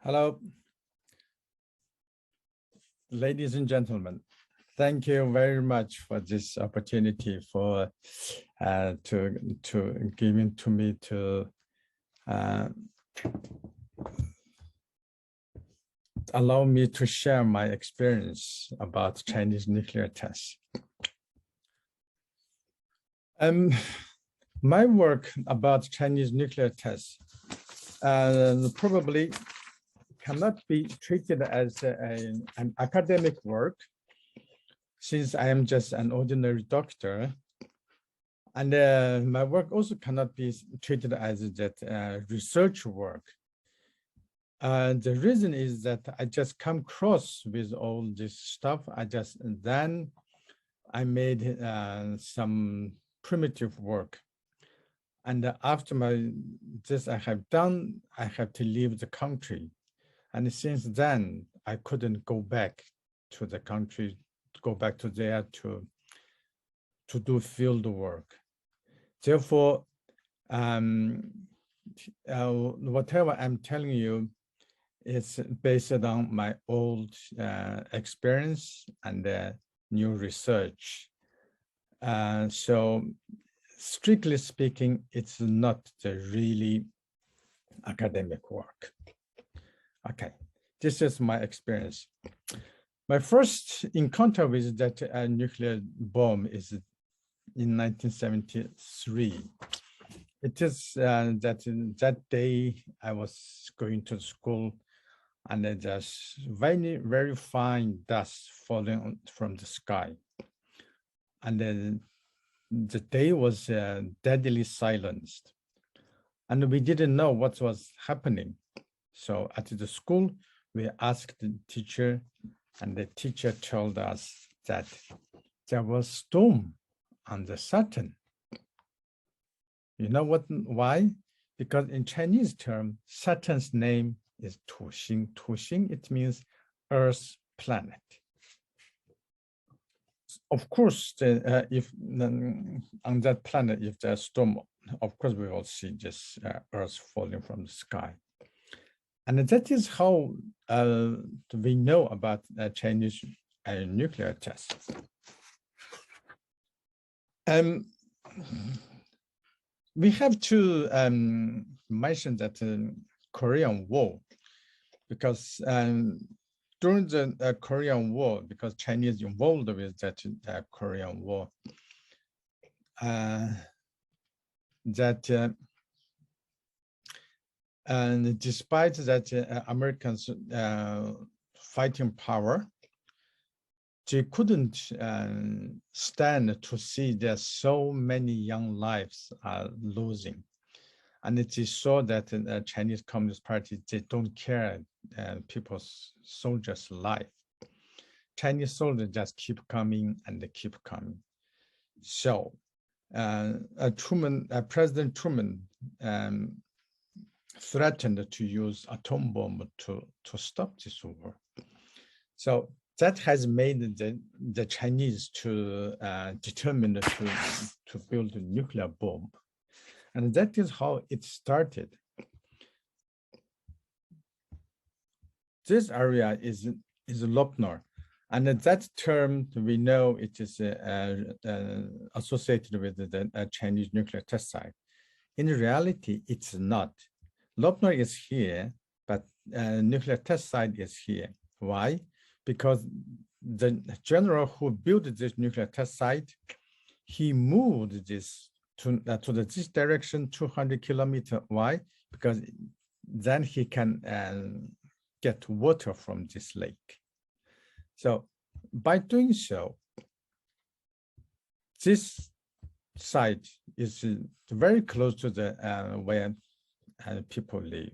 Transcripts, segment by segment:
Hello, ladies and gentlemen. Thank you very much for this opportunity for to giving to me to allow me to share my experience about Chinese nuclear tests. My work about Chinese nuclear tests probably cannot be treated as an academic work, since I am just an ordinary doctor. And my work also cannot be treated as that research work. The reason is that I just come across with all this stuff. Then I made some primitive work. And after this I have done, I have to leave the country. And since then, I couldn't go back to the country, go back to there to do field work. Therefore, whatever I'm telling you is based on my old experience and new research. So strictly speaking, it's not the really academic work. Okay, this is my experience. My first encounter with that nuclear bomb is in 1973. It is that day I was going to school, and there's very, very fine dust falling from the sky. And then the day was deadly silenced, and we didn't know what was happening. So at the school, we asked the teacher, and the teacher told us that there was storm on the Saturn. You know why? Because in Chinese term, Saturn's name is Tuxing. Tuxing, it means Earth planet. Of course, if on that planet, if there's storm, of course we will see this Earth falling from the sky. And that is how we know about Chinese nuclear tests. We have to mention that Korean War, because during the Korean War, because Chinese involved with that Korean War, and despite that Americans fighting power, they couldn't stand to see that so many young lives are losing. And they saw that the Chinese Communist Party, they don't care people's soldiers' life. Chinese soldiers just keep coming and they keep coming. So President Truman threatened to use atom bomb to stop this war. So that has made the Chinese to determined to build a nuclear bomb. And that is how it started. This area is Lopnor. And that term, we know it is associated with the Chinese nuclear test site. In reality, it's not. Lopnor is here, but nuclear test site is here. Why? Because the general who built this nuclear test site, he moved this to this direction 200 kilometers. Why? Because then he can get water from this lake. So by doing so, this site is very close to the where people live.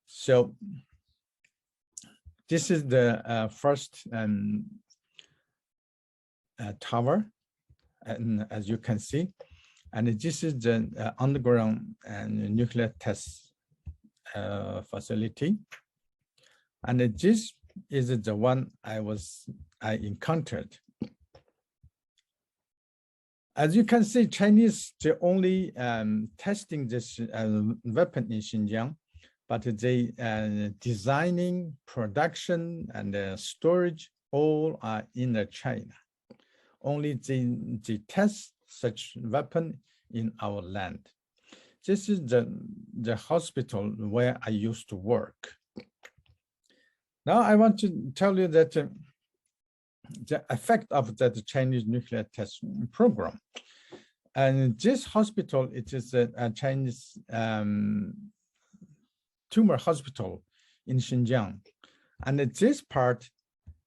So this is the first tower, and as you can see, and this is the underground nuclear test facility, and this is the one I encountered. As you can see, Chinese, they're only testing this weapon in Xinjiang, but the designing, production, and storage all are in China. Only they test such weapon in our land. This is the hospital where I used to work. Now I want to tell you that the effect of that Chinese nuclear test program. And this hospital, it is a Chinese tumor hospital in Xinjiang. And this part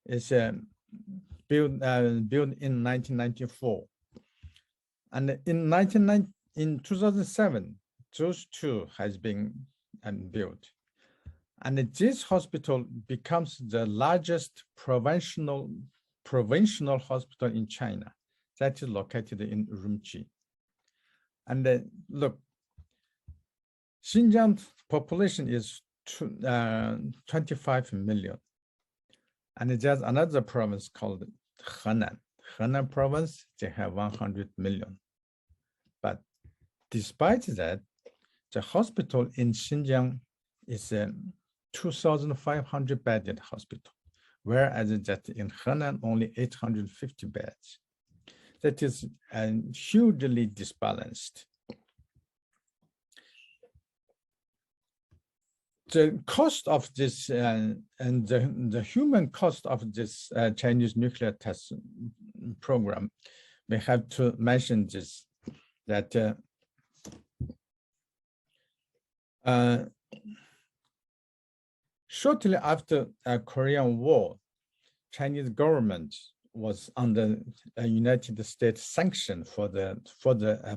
is built in 1994. And in 2007, those two has been built. And this hospital becomes the largest provincial hospital in China that is located in Urumqi. And look, Xinjiang population is 25 million. And there's another province called Henan. Henan province, they have 100 million. But despite that, the hospital in Xinjiang is a 2,500 bedded hospital, whereas that in Henan only 850 beds. That is hugely disbalanced. The cost of this and the human cost of this Chinese nuclear test program, we have to mention this, that shortly after Korean War, Chinese government was under a United States sanction for the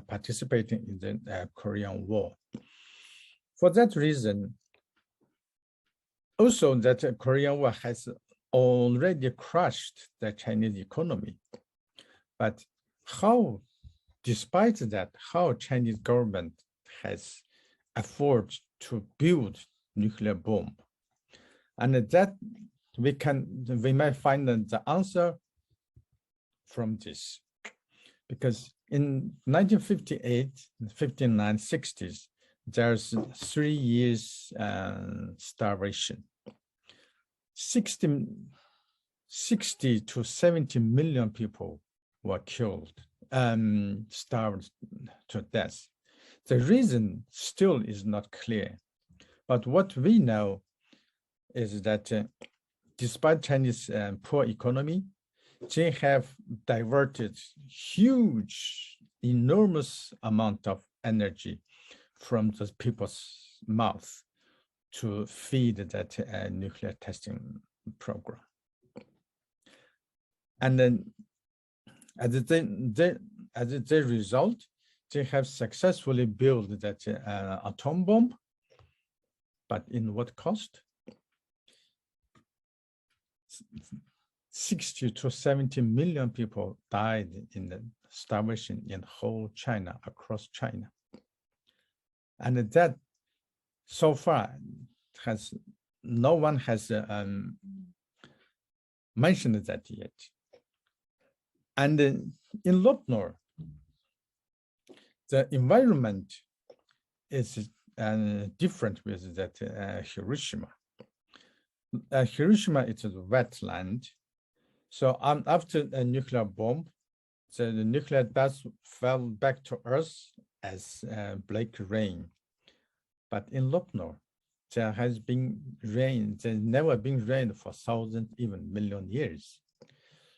participating in the Korean War. For that reason, also that Korean War has already crushed the Chinese economy. But how, despite that, how Chinese government has afforded to build nuclear bomb? And that we might find the answer from this. Because in 1958, 59, 60s, there's 3 years starvation. 60 to 70 million people were killed, starved to death. The reason still is not clear. But what we know is that despite Chinese poor economy, they have diverted huge, enormous amount of energy from the people's mouth to feed that nuclear testing program. And then as a result, they have successfully built that atom bomb, but in what cost? 60 to 70 million people died in the starvation in whole China, across China. And that, so far, no one has mentioned that yet. And in Lopnor, the environment is different with that Hiroshima. Hiroshima is a wetland. So after a nuclear bomb, the nuclear dust fell back to Earth as black rain. But in Lopnor, there has been rain. There's never been rain for thousands, even million years.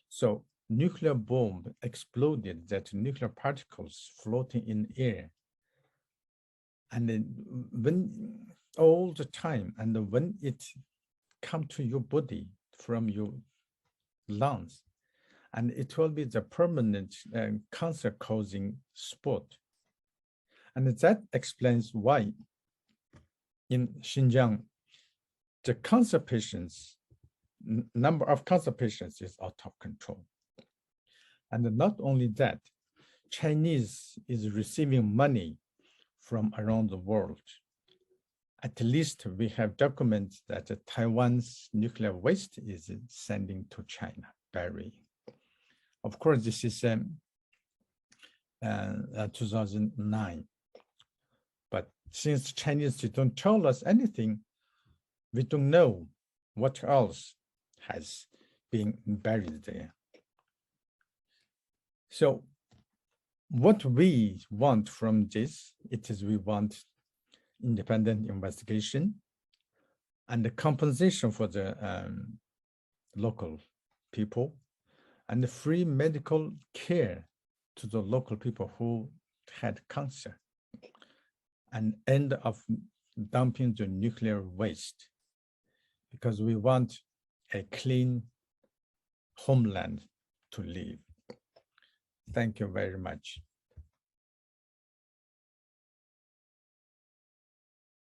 So nuclear bomb exploded, that nuclear particles floating in air. And then when all the time, and when it come to your body from your lungs, and it will be the permanent cancer-causing spot. And that explains why in Xinjiang, the cancer patients, number of cancer patients is out of control. And not only that, Chinese is receiving money from around the world. At least we have documents that Taiwan's nuclear waste is sending to China, burying. Of course, this is 2009. But since the Chinese don't tell us anything, we don't know what else has been buried there. So what we want from this, it is we want independent investigation and the compensation for the local people and the free medical care to the local people who had cancer, and end of dumping the nuclear waste, because we want a clean homeland to live. Thank you very much.